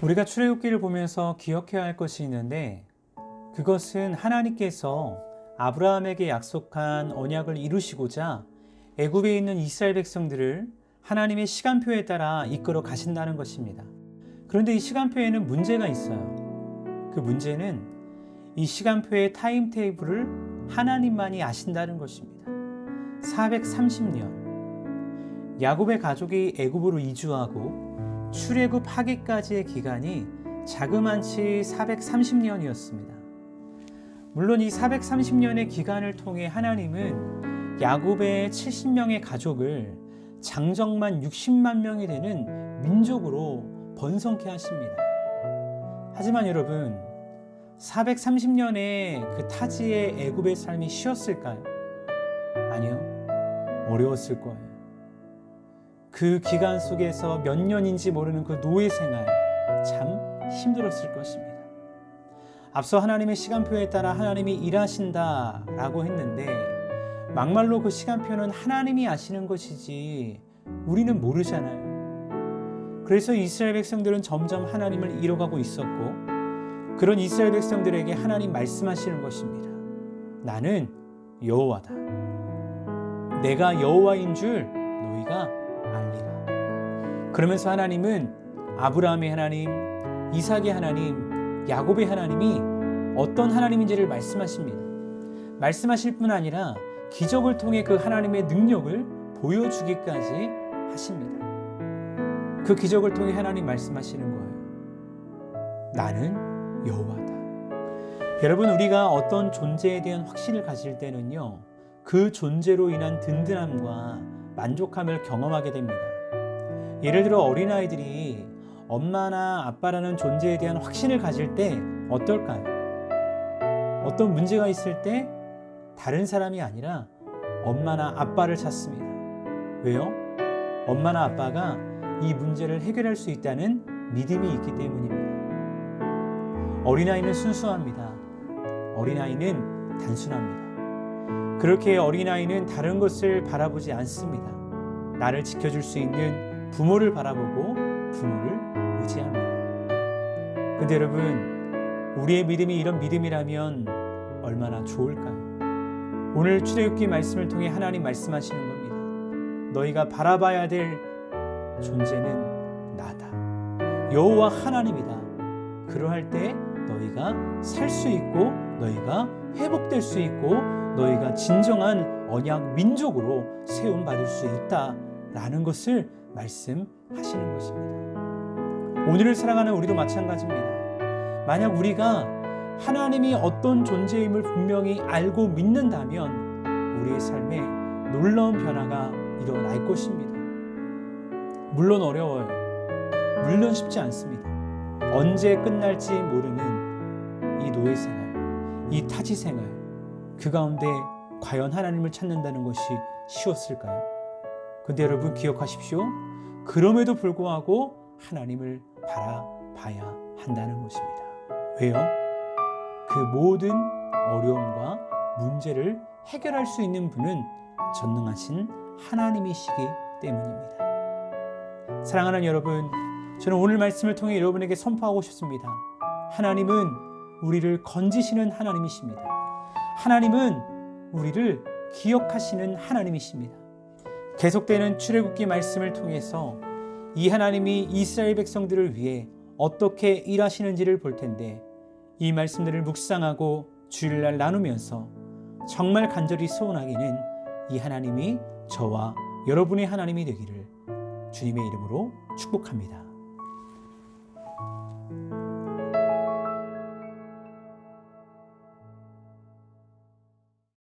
우리가 출애굽기를 보면서 기억해야 할 것이 있는데, 그것은 하나님께서 아브라함에게 약속한 언약을 이루시고자 애굽에 있는 이스라엘 백성들을 하나님의 시간표에 따라 이끌어 가신다는 것입니다. 그런데 이 시간표에는 문제가 있어요. 그 문제는 이 시간표의 타임테이블을 하나님만이 아신다는 것입니다. 430년 야곱의 가족이 애굽으로 이주하고 출애굽 하기까지의 기간이 자그만치 430년이었습니다. 물론 이 430년의 기간을 통해 하나님은 야곱의 70명의 가족을 장정만 60만 명이 되는 민족으로 번성케 하십니다. 하지만 여러분, 430년의 그 타지의 애굽의 삶이 쉬웠을까요? 아니요, 어려웠을 거예요. 그 기간 속에서 몇 년인지 모르는 그 노예 생활, 참 힘들었을 것입니다. 앞서 하나님의 시간표에 따라 하나님이 일하신다라고 했는데, 막말로 그 시간표는 하나님이 아시는 것이지 우리는 모르잖아요. 그래서 이스라엘 백성들은 점점 하나님을 잃어가고 있었고, 그런 이스라엘 백성들에게 하나님 말씀하시는 것입니다. 나는 여호와다. 내가 여호와인 줄 너희가 알리라. 그러면서 하나님은 아브라함의 하나님, 이삭의 하나님, 야곱의 하나님이 어떤 하나님인지를 말씀하십니다. 말씀하실 뿐 아니라 기적을 통해 그 하나님의 능력을 보여주기까지 하십니다. 그 기적을 통해 하나님 말씀하시는 거예요. 나는 여호와다. 여러분, 우리가 어떤 존재에 대한 확신을 가질 때는요, 그 존재로 인한 든든함과 만족함을 경험하게 됩니다. 예를 들어 어린아이들이 엄마나 아빠라는 존재에 대한 확신을 가질 때 어떨까요? 어떤 문제가 있을 때 다른 사람이 아니라 엄마나 아빠를 찾습니다. 왜요? 엄마나 아빠가 이 문제를 해결할 수 있다는 믿음이 있기 때문입니다. 어린아이는 순수합니다. 어린아이는 단순합니다. 그렇게 어린아이는 다른 것을 바라보지 않습니다. 나를 지켜줄 수 있는 부모를 바라보고 부모를 의지합니다. 근데 여러분, 우리의 믿음이 이런 믿음이라면 얼마나 좋을까요? 오늘 출애굽기 말씀을 통해 하나님 말씀하시는 겁니다. 너희가 바라봐야 될 존재는 나다. 여호와 하나님이다. 그러할 때 너희가 살 수 있고 너희가 회복될 수 있고 너희가 진정한 언약 민족으로 세움받을 수 있다라는 것을 말씀하시는 것입니다. 오늘을 살아가는 우리도 마찬가지입니다. 만약 우리가 하나님이 어떤 존재임을 분명히 알고 믿는다면 우리의 삶에 놀라운 변화가 일어날 것입니다. 물론 어려워요. 물론 쉽지 않습니다. 언제 끝날지 모르는 이 노예 생활, 이 타지 생활, 그 가운데 과연 하나님을 찾는다는 것이 쉬웠을까요? 근데 여러분 기억하십시오. 그럼에도 불구하고 하나님을 바라봐야 한다는 것입니다. 왜요? 그 모든 어려움과 문제를 해결할 수 있는 분은 전능하신 하나님이시기 때문입니다. 사랑하는 여러분, 저는 오늘 말씀을 통해 여러분에게 선포하고 싶습니다. 하나님은 우리를 건지시는 하나님이십니다. 하나님은 우리를 기억하시는 하나님이십니다. 계속되는 출애굽기 말씀을 통해서 이 하나님이 이스라엘 백성들을 위해 어떻게 일하시는지를 볼 텐데, 이 말씀들을 묵상하고 주일날 나누면서 정말 간절히 소원하기는 이 하나님이 저와 여러분의 하나님이 되기를 주님의 이름으로 축복합니다.